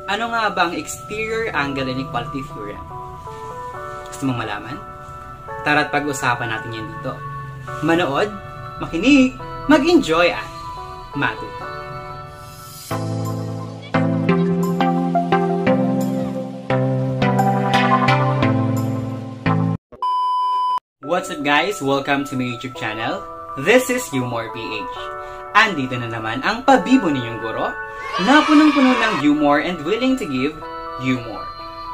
Ano nga ba ang exterior angle inequality theorem? Gusto mong malaman? Tara't pag-usapan natin yan dito. Manood, makinig, mag-enjoy at matuto. What's up guys? Welcome to my YouTube channel. This is Humor PH. Andito na naman ang pabibo ninyong guro na punong-puno ng humor and willing to give humor.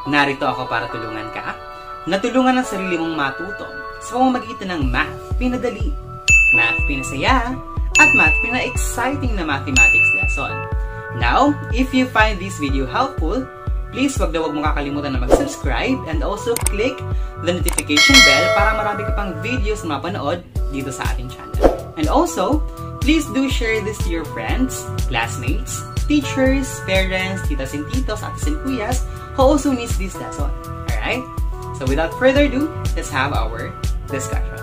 Narito ako para tulungan ka, natulungan ang sarili mong matuto sa pamamagitan ng math pinadali, math pinasaya, at math pina-exciting na mathematics lesson. Now, if you find this video helpful, please wag mong kakalimutan na mag-subscribe and also click the notification bell para marami ka pang videos na mapanood dito sa ating channel. And also, please do share this to your friends, classmates, teachers, parents, titas and titos, atis and kuyas who also needs this lesson. Alright? So without further ado, let's have our discussion.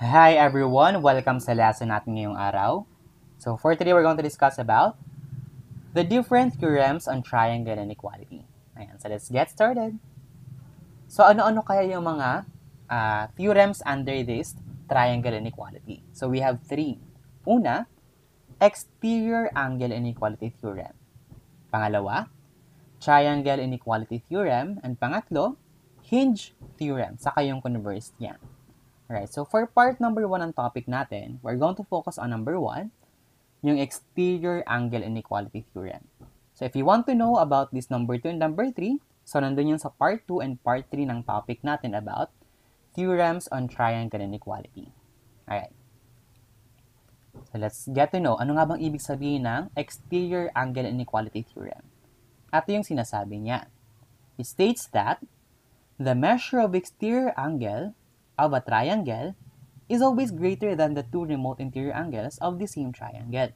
Hi everyone! Welcome sa lesson natin ngayong araw. So for today, we're going to discuss about the different theorems on triangle inequality. Ayan, so let's get started. So ano-ano kaya yung mga theorems under this triangle inequality? So we have three. Una, exterior angle inequality theorem. Pangalawa, triangle inequality theorem. And pangatlo, hinge theorem. Saka yung converse niya. Alright, so for part number 1 ng topic natin, we're going to focus on number 1, yung exterior angle inequality theorem. So if you want to know about this number 2 and number 3, so nandun yung sa part 2 and part 3 ng topic natin about theorems on triangle inequality. Alright. So let's get to know, ano nga bang ibig sabihin ng exterior angle inequality theorem? Ito yung sinasabi niya. It states that the measure of exterior angle of a triangle is always greater than the two remote interior angles of the same triangle.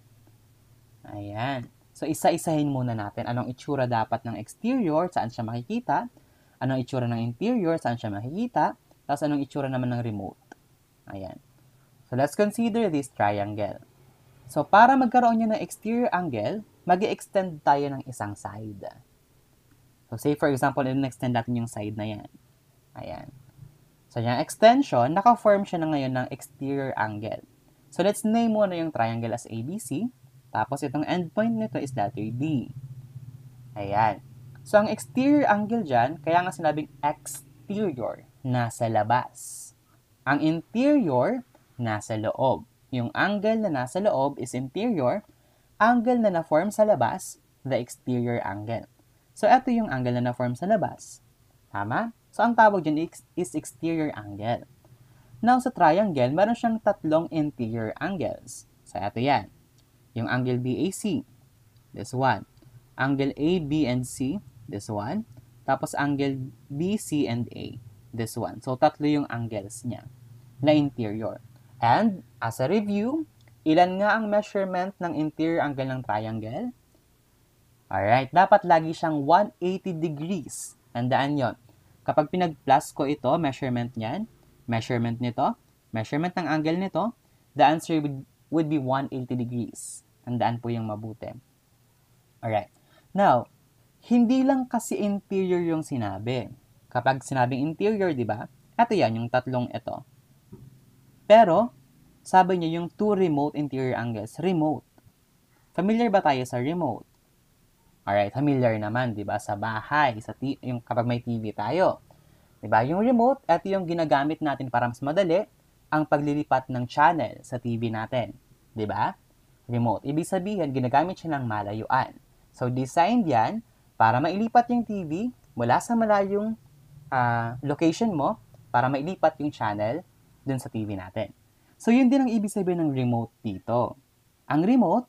Ayan. So, isa-isahin muna natin anong itsura dapat ng exterior, saan siya makikita, anong itsura ng interior, saan siya makikita, tapos anong itsura naman ng remote. Ayan. So, let's consider this triangle. So, para magkaroon niya ng exterior angle, mag-extend tayo ng isang side. So, say for example, i-extend natin yung side na yan. Ayan. So, yung extension, naka-form siya na ngayon ng exterior angle. So, let's name muna yung triangle as ABC. Tapos, itong endpoint nito is letter D. Ayan. So, ang exterior angle dyan, kaya nga sinabing exterior, nasa labas. Ang interior, nasa loob. Yung angle na nasa loob is interior. Angle na na-form sa labas, the exterior angle. So, ito yung angle na na-form sa labas. Tama? So, ang tawag dyan is exterior angle. Now, sa triangle, meron siyang tatlong interior angles. So, ito yan. Yung angle BAC, this one. Angle A, B, and C, this one. Tapos, angle B, C, and A, this one. So, tatlo yung angles niya na interior. And, as a review, ilan nga ang measurement ng interior angle ng triangle? Alright, dapat lagi siyang 180 degrees. Tandaan yon. Kapag pinag-plus ko ito, measurement niyan, measurement nito, measurement ng angle nito, the answer would be 180 degrees. Tandaan po yung mabuti. Alright. Now, hindi lang kasi interior yung sinabi. Kapag sinabing interior, di ba? Ito yan, yung tatlong ito. Pero, sabi niya yung two remote interior angles. Remote. Familiar ba tayo sa remote? Alright, familiar naman, di ba? Sa bahay, yung kapag may TV tayo. Di ba? Yung remote, ito yung ginagamit natin para mas madali ang paglilipat ng channel sa TV natin. Di ba? Remote. Ibig sabihin, ginagamit siya ng malayuan. So, designed yan para mailipat yung TV mula sa malayong location mo para mailipat yung channel dun sa TV natin. So, yun din ang ibig sabihin ng remote dito. Ang remote,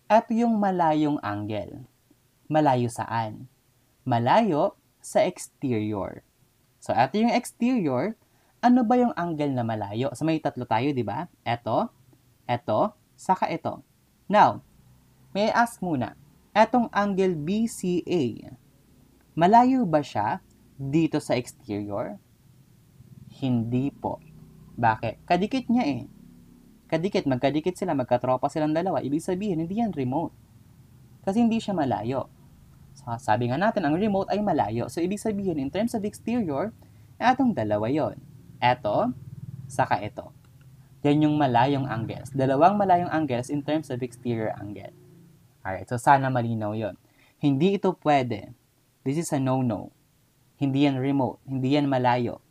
ito yung malayong angle. Malayo saan? Malayo sa exterior. So, ito yung exterior. Ano ba yung angle na malayo? So, may tatlo tayo, di ba? Ito, saka ito. Now, may I ask muna, etong angle BCA, malayo ba siya dito sa exterior? Hindi po. Bakit? Kadikit niya eh. Kadikit, magkadikit sila, magkatropa silang dalawa. Ibig sabihin, hindi yan remote. Kasi hindi siya malayo. So, sabi nga natin, ang remote ay malayo. So, ibig sabihin, in terms of exterior, etong dalawa yon. Eto, saka ito. Yan yung malayong angles. Dalawang malayong angles in terms of exterior angle. Alright, so sana malinaw yon. Hindi ito pwede. This is a no-no. Hindi yan remote. Hindi yan malayo.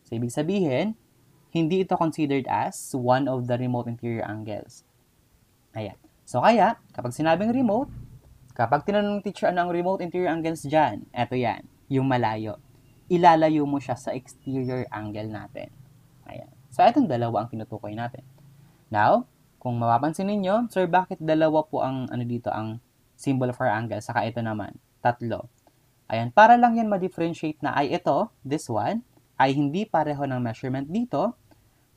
So, ibig sabihin, hindi ito considered as one of the remote interior angles. Ayan. So, kaya, kapag sinabing remote, kapag tinanong ng teacher ano ang remote interior angles dyan, eto yan, yung malayo. Ilalayo mo siya sa exterior angle natin. Ayan. So, itong dalawa ang tinutukoy natin. Now, kung mapapansin ninyo, sir, bakit dalawa po ang dito ang symbol for angle, saka ito naman, tatlo. Ayan, para lang yan ma-differentiate na ay ito, this one, ay hindi pareho ng measurement dito,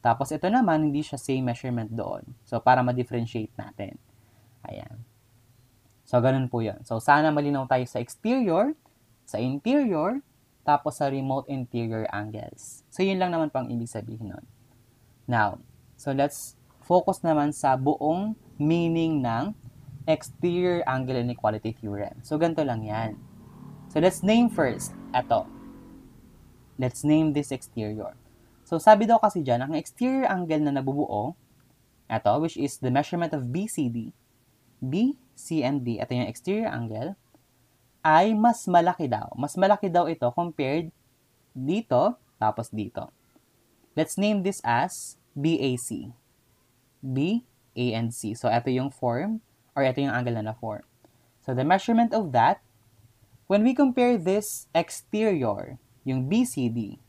tapos ito naman, hindi siya same measurement doon. So, para ma-differentiate natin. Ayan. So, ganun po yun. So, sana malinaw tayo sa exterior, sa interior, tapos sa remote interior angles. So, yun lang naman pang ibig sabihin nun. Now, so let's focus naman sa buong meaning ng exterior angle inequality theorem. So, ganito lang yan. So, let's name first. Ito. Let's name this exterior. So, sabi daw kasi dyan, ang exterior angle na nabubuo, ito, which is the measurement of BCD, B, C, and D, ito yung exterior angle, ay mas malaki daw. Mas malaki daw ito compared dito, tapos dito. Let's name this as BAC. B, A, and C. So, ito yung form, or ito yung angle na na-form. So, the measurement of that, when we compare this exterior, yung BCD,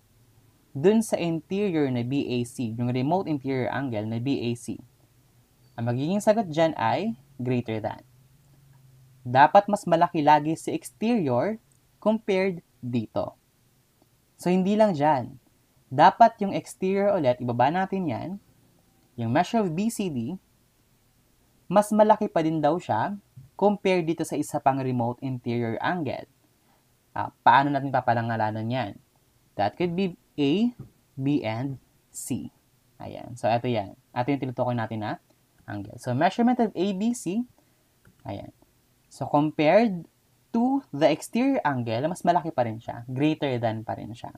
dun sa interior na BAC, yung remote interior angle na BAC, ang magiging sagot dyan ay greater than. Dapat mas malaki lagi si exterior compared dito. So, hindi lang dyan. Dapat yung exterior ulit, ibaba natin yan, yung measure of BCD, mas malaki pa din daw siya compared dito sa isa pang remote interior angle. Paano natin papalangalanan yan? That could be A, B, and C. Ayan. So, ito yan. Ito yung tinutukoy natin na angle. So, measurement of ABC, ayan. So, compared to the exterior angle, mas malaki pa rin siya. Greater than pa rin siya.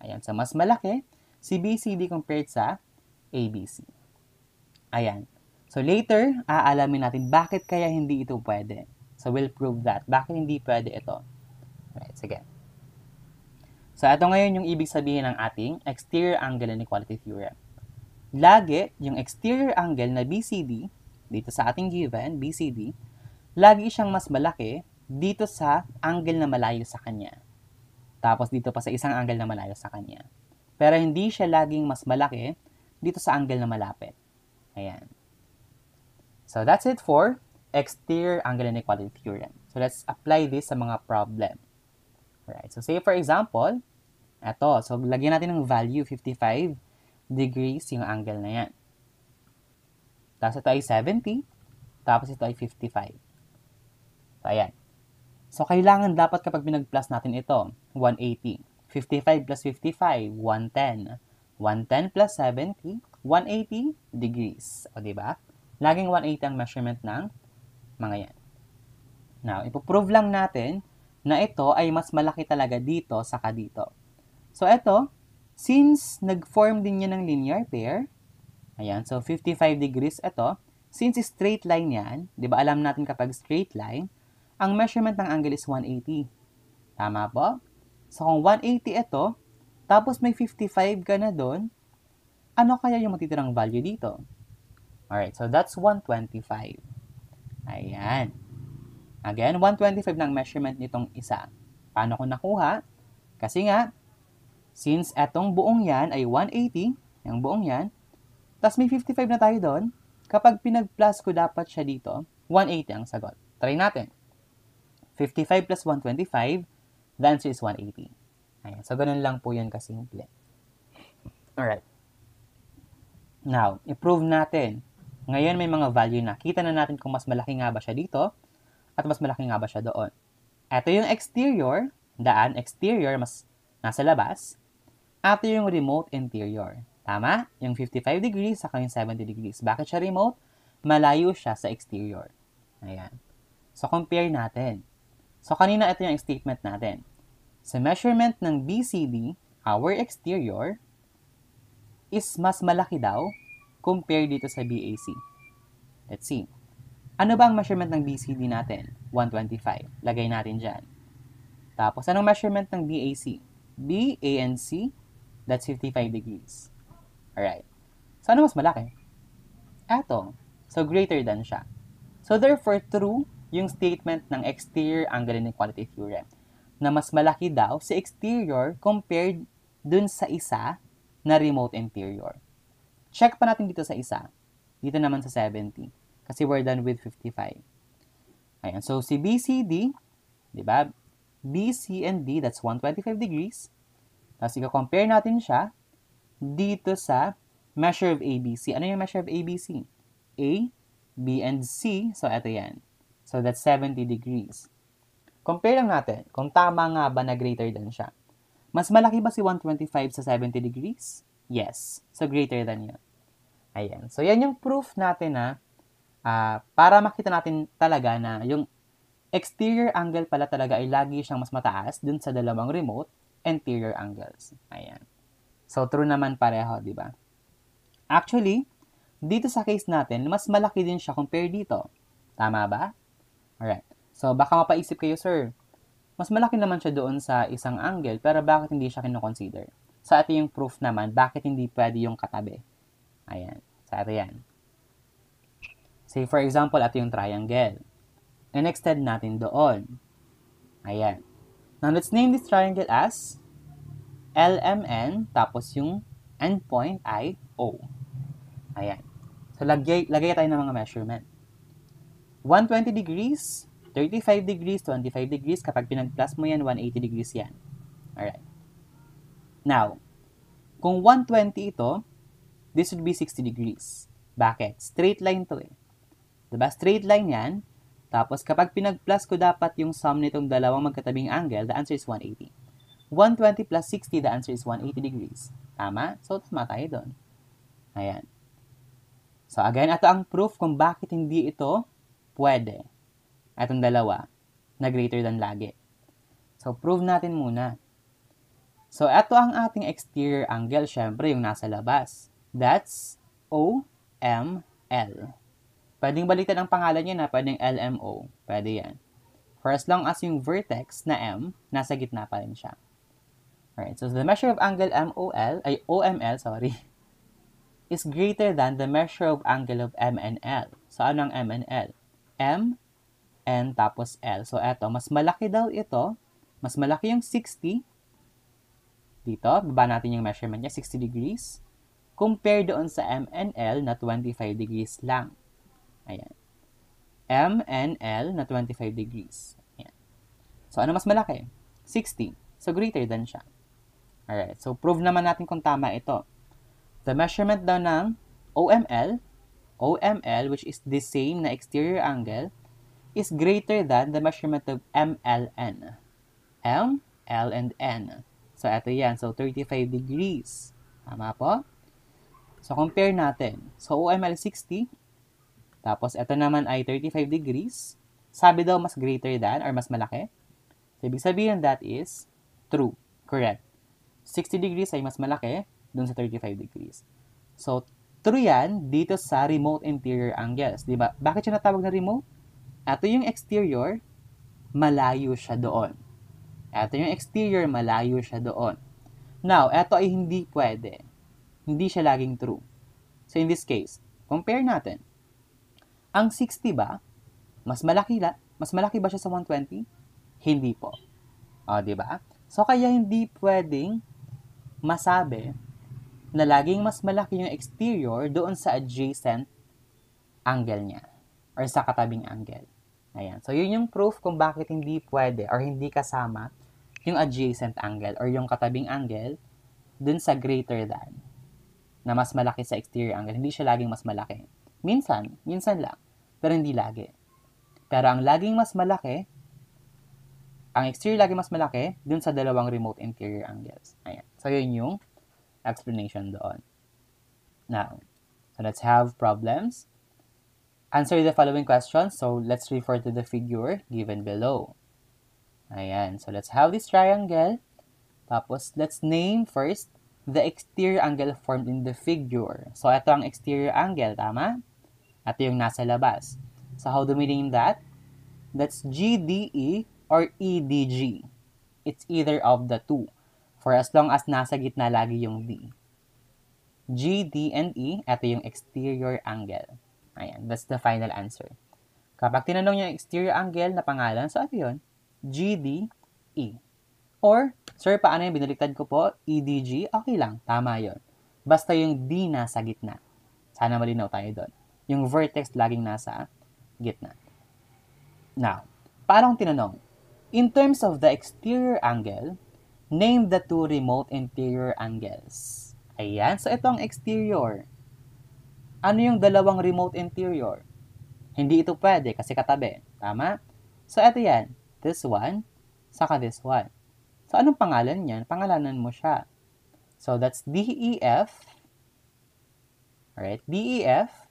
Ayan. So, mas malaki si BCD compared sa ABC. Ayan. So, later, aalamin natin bakit kaya hindi ito pwede. So, we'll prove that. Bakit hindi pwede ito? Right. Sige. So, ito ngayon yung ibig sabihin ng ating exterior angle inequality theorem. Lagi, yung exterior angle na BCD, dito sa ating given, BCD, lagi siyang mas malaki dito sa angle na malayo sa kanya. Tapos dito pa sa isang angle na malayo sa kanya. Pero hindi siya laging mas malaki dito sa angle na malapit. Ayan. So that's it for exterior angle inequality theorem. So let's apply this sa mga problem. Right. So say for example, eto. So lagyan natin ng value 55 degrees yung angle na yan. Tapos ito ay 70. Tapos ito ay 55. So, ayan. So, kailangan dapat kapag pinag-plus natin ito, 180. 55 plus 55, 110. 110 plus 70, 180 degrees. O, diba? Laging 180 ang measurement ng mga yan. Now, ipoprove lang natin na ito ay mas malaki talaga dito saka dito. So, ito, since nag-form din yan ng linear pair, ayan, so 55 degrees ito, since straight line yan, di ba alam natin kapag straight line, ang measurement ng angle is 180. Tama po? So, kung 180 ito, tapos may 55 ka na doon, ano kaya yung matitirang value dito? Alright, so that's 125. Ayan. Again, 125 ng measurement nitong isa. Paano ko nakuha? Kasi nga, since etong buong yan ay 180, yung buong yan, tapos may 55 na tayo doon, kapag pinag-plus ko dapat siya dito, 180 ang sagot. Try natin. 55 plus 125, the answer is 180. Ayan. So, ganun lang po yan kasimple. Alright. Now, i-prove natin. Ngayon may mga value na. Kita na natin kung mas malaki nga ba siya dito at mas malaki nga ba siya doon. Ito yung exterior, daan, exterior, mas nasa labas. Ito yung remote interior. Tama? Yung 55 degrees saka yung 70 degrees. Bakit siya remote? Malayo siya sa exterior. Ayan. So, compare natin. So, kanina ito yung statement natin. Sa measurement ng BCD, our exterior, is mas malaki daw compared dito sa BAC. Let's see. Ano ba ang measurement ng BCD natin? 125. Lagay natin dyan. Tapos, anong measurement ng BAC? B, A, and C, that's 55 degrees. Alright. So, ano mas malaki? Eto. So, greater than siya. So, therefore, true yung statement ng exterior angle inequality theorem na mas malaki daw si exterior compared dun sa isa na remote interior. Check pa natin dito sa isa. Dito naman sa 70. Kasi we're done with 55. Ayan. So, si BCD, di ba? B, C, and D, that's 125 degrees. Tapos, i-compare natin siya dito sa measure of ABC. Ano yung measure of ABC? A, B, and C. So, eto yan. So, that's 70 degrees. Compare lang natin kung tama nga ba na greater than siya. Mas malaki ba si 125 sa 70 degrees? Yes. So, greater than yun. Ayan. So, yan yung proof natin na para makita natin talaga na yung exterior angle pala talaga ay lagi siyang mas mataas dun sa dalawang remote interior angles. Ayan. So, true naman pareho, di ba? Actually, dito sa case natin, mas malaki din siya compare dito. Tama ba? Alright. So, baka mapaisip kayo, sir, mas malaki naman siya doon sa isang angle, pero bakit hindi siya kinoconsider? So, ito yung proof naman, bakit hindi pwede yung katabi. Ayan. So, ito yan. Say, for example, ito yung triangle. And extend natin doon. Ayan. Now, let's name this triangle as LMN, tapos yung endpoint ay O. Ayan. So, lagay tayo ng mga measurement. 120 degrees, 35 degrees, 25 degrees. Kapag pinag-plus mo yan, 180 degrees yan. Alright. Now, kung 120 ito, this would be 60 degrees. Bakit? Straight line to eh. Diba? Straight line yan. Tapos, kapag pinag-plus ko dapat yung sum nitong dalawang magkatabing angle, the answer is 180. 120 plus 60, the answer is 180 degrees. Tama? So, tama tayo doon. Ayan. So, again, ito ang proof kung bakit hindi ito pwede. Itong dalawa na greater than lagi. So, prove natin muna. So, ito ang ating exterior angle. Syempre, yung nasa labas. That's OML. Pwedeng baliktad ang pangalan niya na pwedeng LMO. Pwede yan. For as long as yung vertex na M, nasa gitna pa rin siya. Alright, so the measure of angle OML, is greater than the measure of angle of M and L. So, ano ang M and L? M, N, tapos L. So, eto, mas malaki daw ito. Mas malaki yung 60. Dito, baba natin yung measurement niya, 60 degrees. Compare doon sa M and L na 25 degrees lang. Ayan. M and L na 25 degrees. Ayan. So, ano mas malaki? 60. So, greater than siya. Alright. So, prove naman natin kung tama ito. The measurement daw ng OML, which is the same na exterior angle, is greater than the measurement of MLN. M, L, and N. So, ito yan. So, 35 degrees. Tama po? So, compare natin. So, OML 60. Tapos, ito naman ay 35 degrees. Sabi daw mas greater than or mas malaki. So, ibig sabihin that is true. Correct. 60 degrees ay mas malaki dun sa 35 degrees. So, true yan dito sa remote interior angles. Diba? Bakit siya natawag na remote? Ito yung exterior, malayo siya doon. Ito yung exterior, malayo siya doon. Now, ito ay hindi pwede. Hindi siya laging true. So, in this case, compare natin. Ang 60 ba, mas malaki ba siya sa 120? Hindi po. O, diba? So, kaya hindi pwedeng masabi na laging mas malaki yung exterior doon sa adjacent angle niya or sa katabing angle. Ayan. So, yun yung proof kung bakit hindi pwede or hindi kasama yung adjacent angle or yung katabing angle dun sa greater than na mas malaki sa exterior angle. Hindi siya laging mas malaki. Minsan lang. Pero hindi lagi. Pero ang laging mas malaki, ang exterior laging mas malaki dun sa dalawang remote interior angles. Ayan. So, yun yung explanation doon. Now, so let's have problems. answer the following questions. So, let's refer to the figure given below. Ayan. So, let's have this triangle. Tapos, let's name first the exterior angle formed in the figure. So, ito ang exterior angle, tama? Ito yung nasa labas. So, how do we name that? That's GDE or EDG. It's either of the two. For as long as nasa gitna lagi yung D. G, D, and E, ito yung exterior angle. Ayan, that's the final answer. Kapag tinanong yung exterior angle na pangalan, so ano yun? G, D, E. Or, sir, paano yung binaliktad ko po? EDG? Okay lang, tama yon. Basta yung D nasa gitna. Sana malinaw tayo doon. Yung vertex laging nasa gitna. Now, paano tinanong? In terms of the exterior angle, name the two remote interior angles. Ayan, so ito ang exterior. Ano yung dalawang remote interior? Hindi ito pwede kasi katabi. Tama? So, ito yan. This one, saka this one. So, anong pangalan niyan? Pangalanan mo siya. So, that's DEF. Alright, DEF.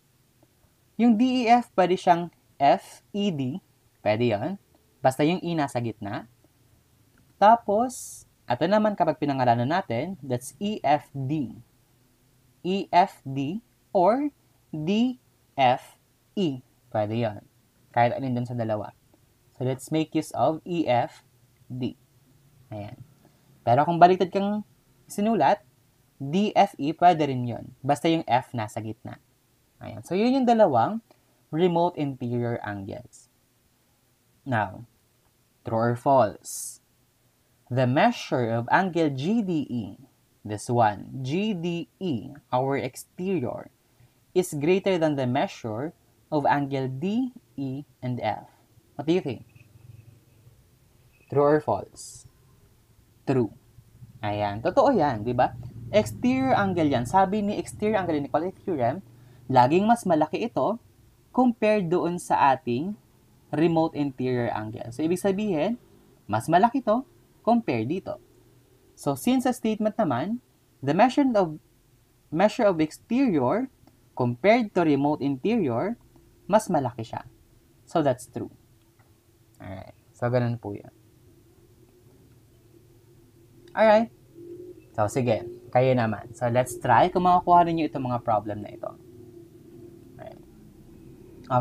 Yung DEF, pwede siyang FED. Pwede yon. Basta yung E nasa gitna. Tapos, ito naman kapag pinangalanan natin, that's EFD. EFD or DFE. Pwede yon. Kahit alin dun sa dalawa. So, let's make use of EFD. Ayan. Pero kung baliktad kang sinulat, DFE, pwede rin yun. Basta yung F nasa gitna. Ayan. So, yun yung dalawang remote interior angles. Now, true or false? The measure of angle GDE, this one, GDE, our exterior, is greater than the measure of angle D, E, and F. What do you think? True or false? True. Ayan. Totoo yan, di ba? Exterior angle yan. Sabi ni exterior angle inequality theorem, laging mas malaki ito compared doon sa ating remote interior angle. So, ibig sabihin, mas malaki ito compare dito. So, since a statement naman, the measure of exterior compared to remote interior, mas malaki siya. So, that's true. Alright. So, ganun po yan. Alright. So, sige. Kayo naman. So, let's try kung makakuha ninyo itong mga problem na ito. Alright.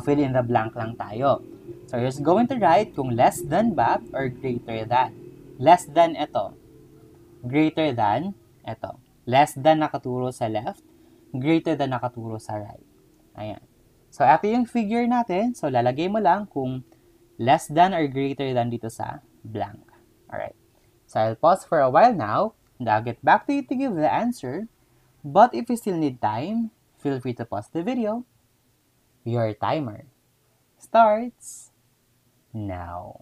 Fill in the blank lang tayo. So, you're just going to write kung less than ba or greater than. Less than ito. Greater than ito. Less than nakaturo sa left. Greater than nakaturo sa right. Ayan. So, ito yung figure natin. So, lalagay mo lang kung less than or greater than dito sa blank. Alright. So, I'll pause for a while now. And I'll get back to you to give the answer. But if you still need time, feel free to pause the video. Your timer starts now.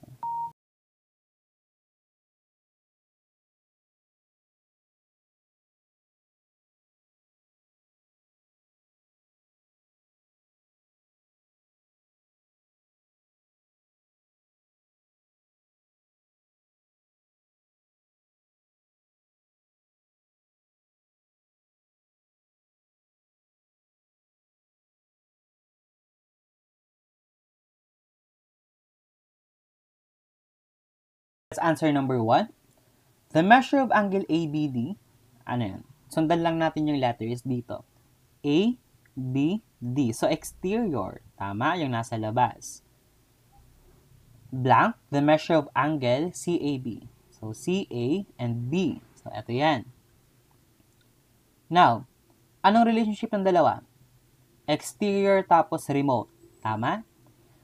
Let's answer number 1. The measure of angle ABD, ano yan? Sundan lang natin yung letters dito. A, B, D. So, exterior. Tama, yung nasa labas. Blank, the measure of angle CAB. So, CA and B. So, ito yan. Now, anong relationship ng dalawa? Exterior tapos remote. Tama?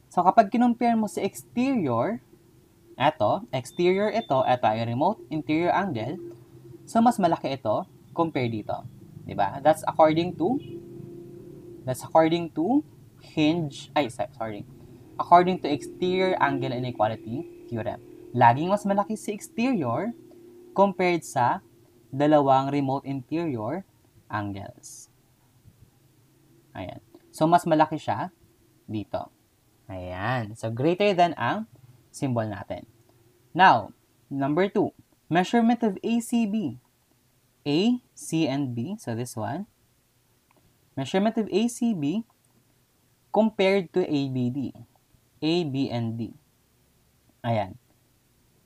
So, kapag kinumpare mo sa exterior, exterior ito ay remote interior angle. So, mas malaki ito compare dito. Diba? That's according to according to exterior angle inequality theorem. Laging mas malaki si exterior compared sa dalawang remote interior angles. Ayan. So, mas malaki siya dito. Ayan. So, greater than ang symbol natin. Now, number 2, measurement of ACB. A, C, and B. So, this one. Measurement of ACB compared to ABD. A, B, and D. Ayan.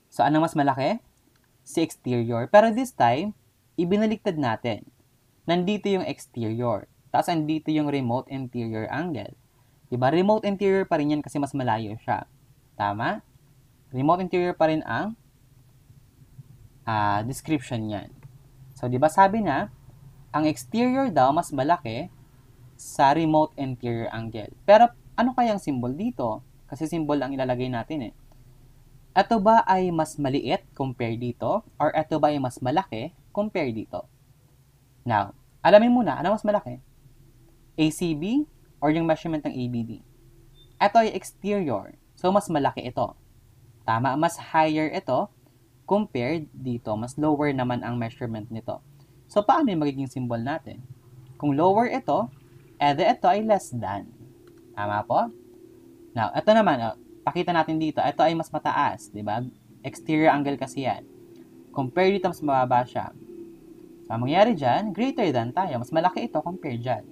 So, ano mas malaki? Si exterior. Pero this time, ibinaliktad natin. Nandito yung exterior. Tapos, andito yung remote interior angle. Diba? Remote interior pa rin yan kasi mas malayo siya. Tama? Remote interior pa rin ang description yan. So, diba sabi na, ang exterior daw mas malaki sa remote interior angle. Pero, ano kayang symbol dito? Kasi symbol ang ilalagay natin eh. Ito ba ay mas maliit compare dito? Or ito ba ay mas malaki compare dito? Now, alamin muna, ano mas malaki? ACB or yung measurement ng ABD? Ito ay exterior. So, mas malaki ito. Tama, mas higher ito compared dito. Mas lower naman ang measurement nito. So, paano yung magiging symbol natin? Kung lower ito, ito ay less than. Tama po? Now, ito naman, pakita natin dito. Ito ay mas mataas, di ba? Exterior angle kasi yan. Compare dito, mas mababa siya. So, ang mangyayari dyan, greater than tayo. Mas malaki ito compare dyan.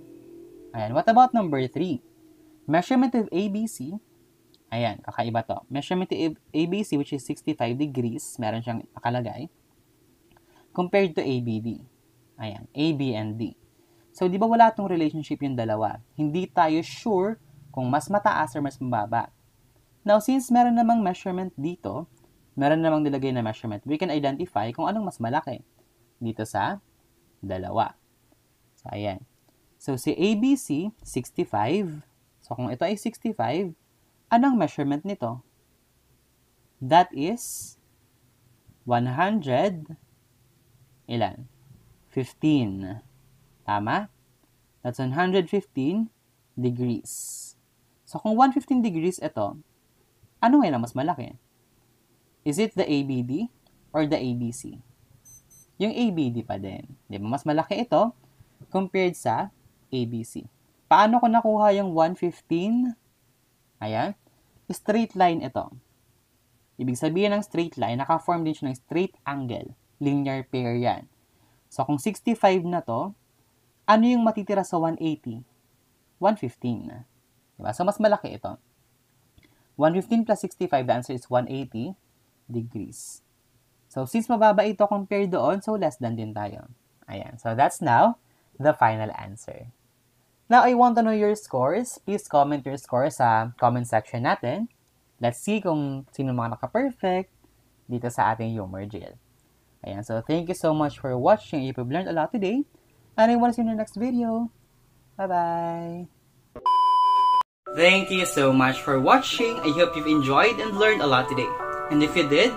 Ayan, what about number 3? Measurement of ABC. Ayan, kakaiba to. Measurement of ABC, which is 65 degrees. Meron siyang nakalagay. Compared to ABD. Ayan, A, B, and D. So, di ba wala itong relationship yung dalawa? Hindi tayo sure kung mas mataas or mas mababa. Now, since meron namang measurement dito, meron namang nilagay na measurement, we can identify kung anong mas malaki dito sa dalawa. So, ayan. So, si ABC, 65. So, kung ito ay 65, anong measurement nito? That is 100, ilan? 15. Tama? That's 115 degrees. So, kung 115 degrees ito, ano ngayon ang mas malaki? Is it the ABD or the ABC? Yung ABD pa din. Di ba? Mas malaki ito compared sa ABC. Paano ko nakuha yung 115? Ayan. Straight line ito. Ibig sabihin ng straight line, naka-form din siya ng straight angle. Linear pair yan. So, kung 65 na to, ano yung matitira sa 180? 115. Diba? So, mas malaki ito. 115 plus 65, the answer is 180 degrees. So, since mababa ito compared doon, so less than din tayo. Ayan. So, that's now the final answer. Now, I want to know your scores. Please comment your scores sa comment section natin. Let's see kung sino mga naka-perfect dito sa ating humor drill. Ayan. So, thank you so much for watching. If you've learned a lot today, and I want to see you in the next video. Bye-bye! Thank you so much for watching. I hope you've enjoyed and learned a lot today. And if you did,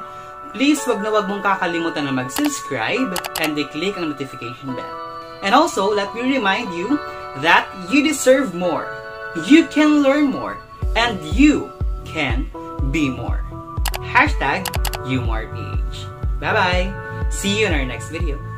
please wag mong kakalimutan na mag-subscribe and click ang notification bell. And also, let me remind you that you deserve more, you can learn more, and you can be more. #YouMorePH. Bye-bye! See you in our next video.